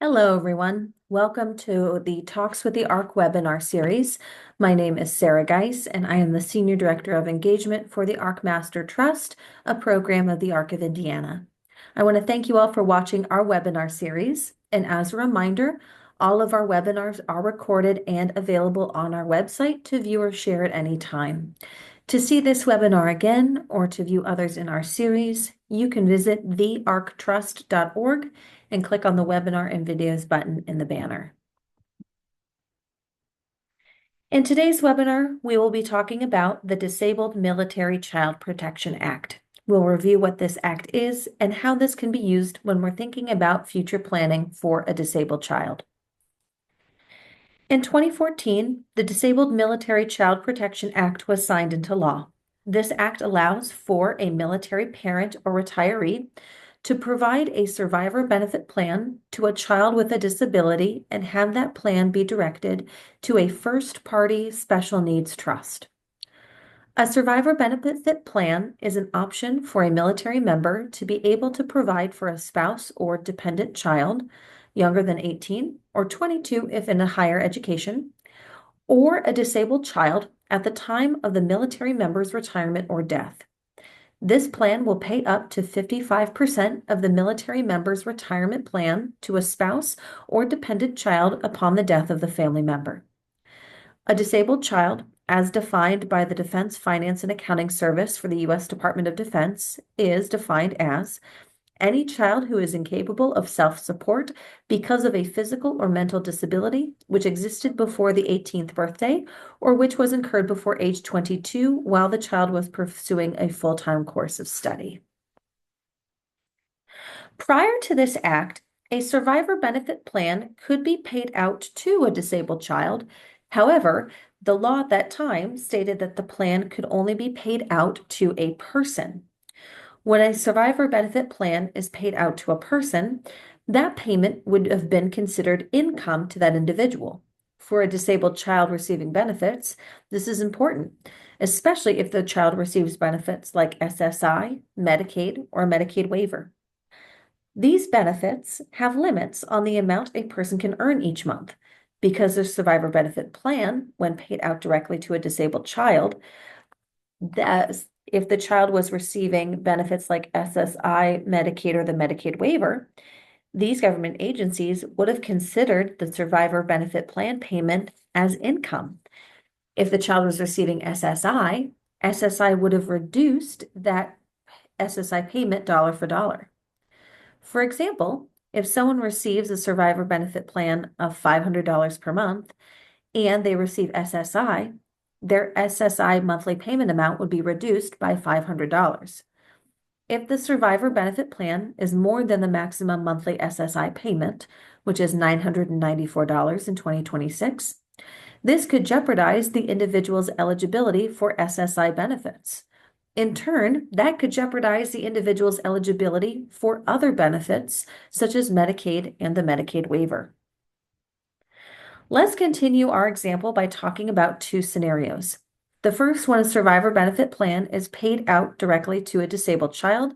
Hello, everyone. Welcome to the Talks with the ARC webinar series. My name is Sarah Geis, and I am the Senior Director of Engagement for the ARC Master Trust, a program of the ARC of Indiana. I want to thank you all for watching our webinar series. And as a reminder, all of our webinars are recorded and available on our website to view or share at any time. To see this webinar again or to view others in our series, you can visit thearctrust.org and click on the webinar and videos button in the banner. In today's webinar, we will be talking about the Disabled Military Child Protection Act. We'll review what this act is and how this can be used when we're thinking about future planning for a disabled child. In 2014, the Disabled Military Child Protection Act was signed into law. This act allows for a military parent or retiree to provide a survivor benefit plan to a child with a disability and have that plan be directed to a first-party special needs trust. A survivor benefit plan is an option for a military member to be able to provide for a spouse or dependent child younger than 18 or 22 if in a higher education, or a disabled child at the time of the military member's retirement or death. This plan will pay up to 55% of the military member's retirement plan to a spouse or dependent child upon the death of the family member. A disabled child, as defined by the Defense Finance and Accounting Service for the U.S. Department of Defense, is defined as any child who is incapable of self-support because of a physical or mental disability which existed before the 18th birthday or which was incurred before age 22 while the child was pursuing a full-time course of study. Prior to this act, a survivor benefit plan could be paid out to a disabled child. However, the law at that time stated that the plan could only be paid out to a person. When a survivor benefit plan is paid out to a person, that payment would have been considered income to that individual. For a disabled child receiving benefits, this is important, especially if the child receives benefits like SSI, Medicaid, or a Medicaid waiver. These benefits have limits on the amount a person can earn each month because the survivor benefit plan, when paid out directly to a disabled child, if the child was receiving benefits like SSI, Medicaid, or the Medicaid waiver, these government agencies would have considered the survivor benefit plan payment as income. If the child was receiving SSI would have reduced that SSI payment dollar for dollar. For example, if someone receives a survivor benefit plan of $500 per month and they receive SSI, their SSI monthly payment amount would be reduced by $500. If the survivor benefit plan is more than the maximum monthly SSI payment, which is $994 in 2026, this could jeopardize the individual's eligibility for SSI benefits. In turn, that could jeopardize the individual's eligibility for other benefits, such as Medicaid and the Medicaid waiver. Let's continue our example by talking about two scenarios. The first, when a survivor benefit plan is paid out directly to a disabled child,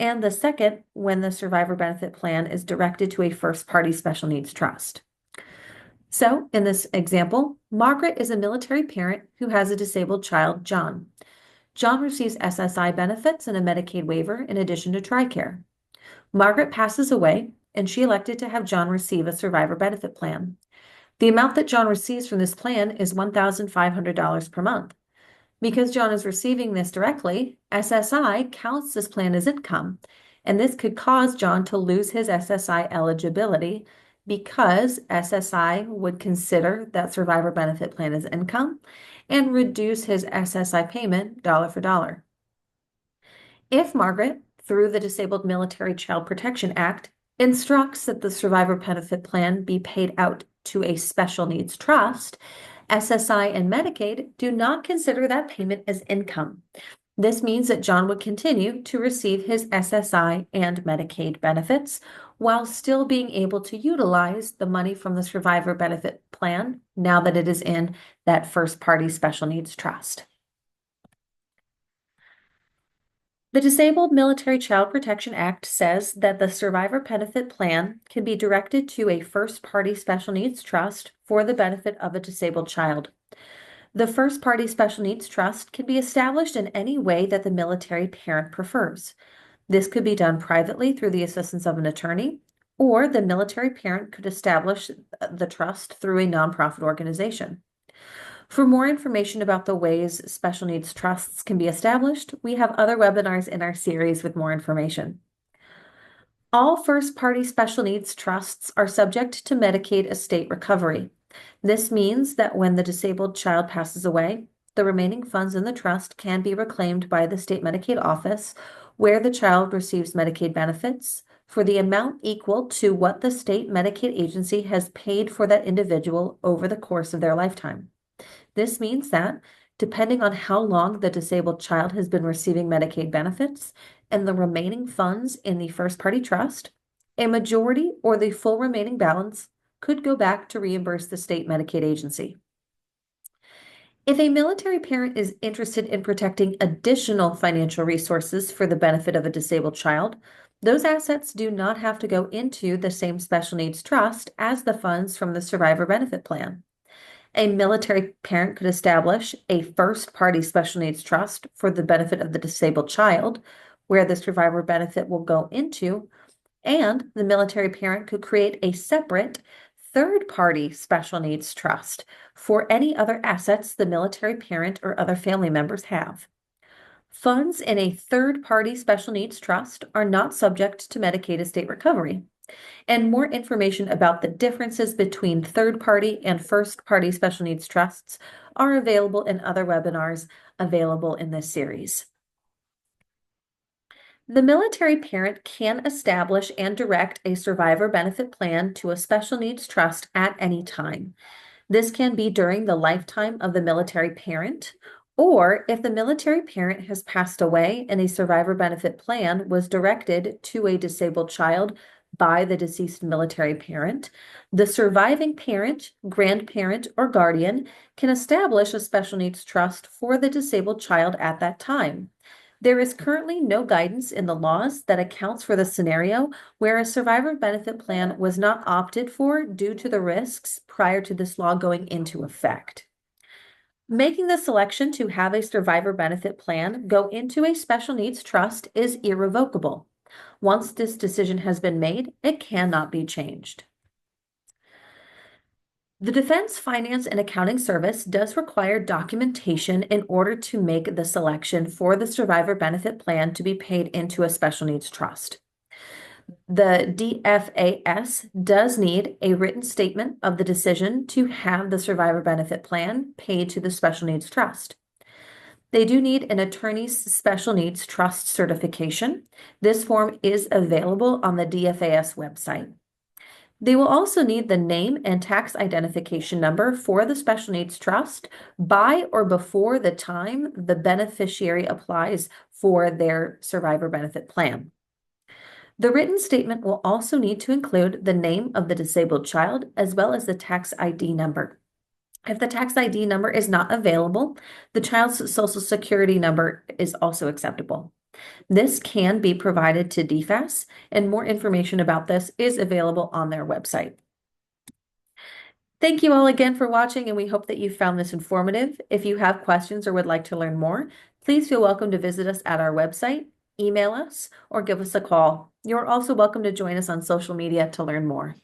and the second, when the survivor benefit plan is directed to a first-party special needs trust. So, in this example, Margaret is a military parent who has a disabled child, John. John receives SSI benefits and a Medicaid waiver in addition to TRICARE. Margaret passes away, and she elected to have John receive a survivor benefit plan. The amount that John receives from this plan is $1,500 per month. Because John is receiving this directly, SSI counts this plan as income, and this could cause John to lose his SSI eligibility because SSI would consider that survivor benefit plan as income and reduce his SSI payment dollar for dollar. If Margaret, through the Disabled Military Child Protection Act, instructs that the survivor benefit plan be paid out to a special needs trust, SSI and Medicaid do not consider that payment as income. This means that John would continue to receive his SSI and Medicaid benefits while still being able to utilize the money from the survivor benefit plan now that it is in that first party special needs trust. The Disabled Military Child Protection Act says that the survivor benefit plan can be directed to a first-party special needs trust for the benefit of a disabled child. The first-party special needs trust can be established in any way that the military parent prefers. This could be done privately through the assistance of an attorney, or the military parent could establish the trust through a nonprofit organization. For more information about the ways special needs trusts can be established, we have other webinars in our series with more information. All first-party special needs trusts are subject to Medicaid estate recovery. This means that when the disabled child passes away, the remaining funds in the trust can be reclaimed by the state Medicaid office where the child receives Medicaid benefits for the amount equal to what the state Medicaid agency has paid for that individual over the course of their lifetime. This means that, depending on how long the disabled child has been receiving Medicaid benefits and the remaining funds in the first-party trust, a majority or the full remaining balance could go back to reimburse the state Medicaid agency. If a military parent is interested in protecting additional financial resources for the benefit of a disabled child, those assets do not have to go into the same special needs trust as the funds from the survivor benefit plan. A military parent could establish a first-party special needs trust for the benefit of the disabled child, where the survivor benefit will go into, and the military parent could create a separate third-party special needs trust for any other assets the military parent or other family members have. Funds in a third-party special needs trust are not subject to Medicaid estate recovery. And more information about the differences between third-party and first-party special needs trusts are available in other webinars available in this series. The military parent can establish and direct a survivor benefit plan to a special needs trust at any time. This can be during the lifetime of the military parent, or if the military parent has passed away and a survivor benefit plan was directed to a disabled child by the deceased military parent, the surviving parent, grandparent, or guardian can establish a special needs trust for the disabled child at that time. There is currently no guidance in the laws that accounts for the scenario where a survivor benefit plan was not opted for due to the risks prior to this law going into effect. Making the selection to have a survivor benefit plan go into a special needs trust is irrevocable. Once this decision has been made, it cannot be changed. The Defense Finance and Accounting Service does require documentation in order to make the selection for the survivor benefit plan to be paid into a special needs trust. The DFAS does need a written statement of the decision to have the survivor benefit plan paid to the special needs trust. They do need an attorney's special needs trust certification. This form is available on the DFAS website. They will also need the name and tax identification number for the special needs trust by or before the time the beneficiary applies for their survivor benefit plan. The written statement will also need to include the name of the disabled child as well as the tax ID number. If the tax ID number is not available, the child's social security number is also acceptable. This can be provided to DFAS, and more information about this is available on their website. Thank you all again for watching, and we hope that you found this informative. If you have questions or would like to learn more, please feel welcome to visit us at our website, email us, or give us a call. You're also welcome to join us on social media to learn more.